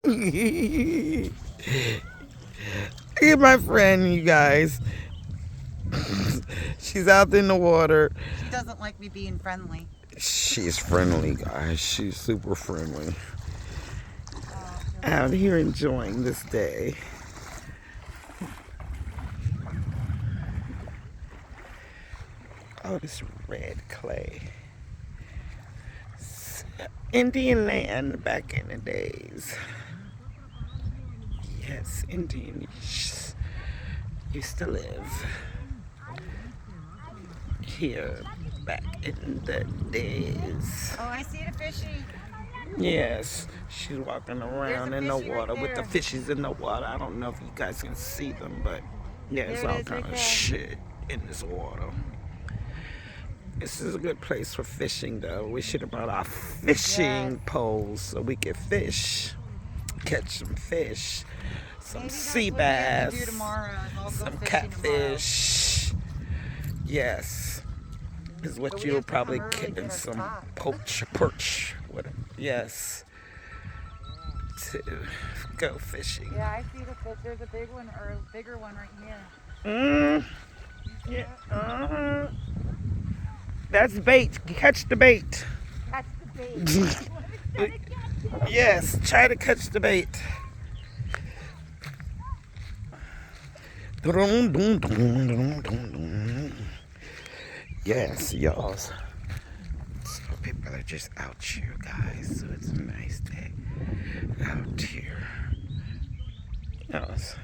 Look at my friend, you guys. She's out in the water. She doesn't like me being friendly. She's friendly, guys. She's super friendly. Oh, Out here enjoying this day. Oh, this red clay. Indian land back in the days. Yes, Indians used to live here back in the days. I see the fishy. Yes, she's walking around There's in a the fishy right water with the there. fishes in the water. I don't know if you guys can see them, but yeah, it's There it all is, kind right of there. shit in this water. This is a good place for fishing, though. We should have brought our fishing Yes. poles so we could fish, catch some fish, some Maybe that's sea what we have to do bass, tomorrow. Is I'll go some fishing catfish. Yes, is what But we you'll have to come probably early, get get in our some spot. perch. Yes, to go fishing. Yeah, I see the fish. There's a big one or a bigger one right here. Yeah. That's bait. Catch the bait. That's the bait. Yes, try to catch the bait. Yes, y'all. So people are just out here, guys. So it's a nice day out here. Yes.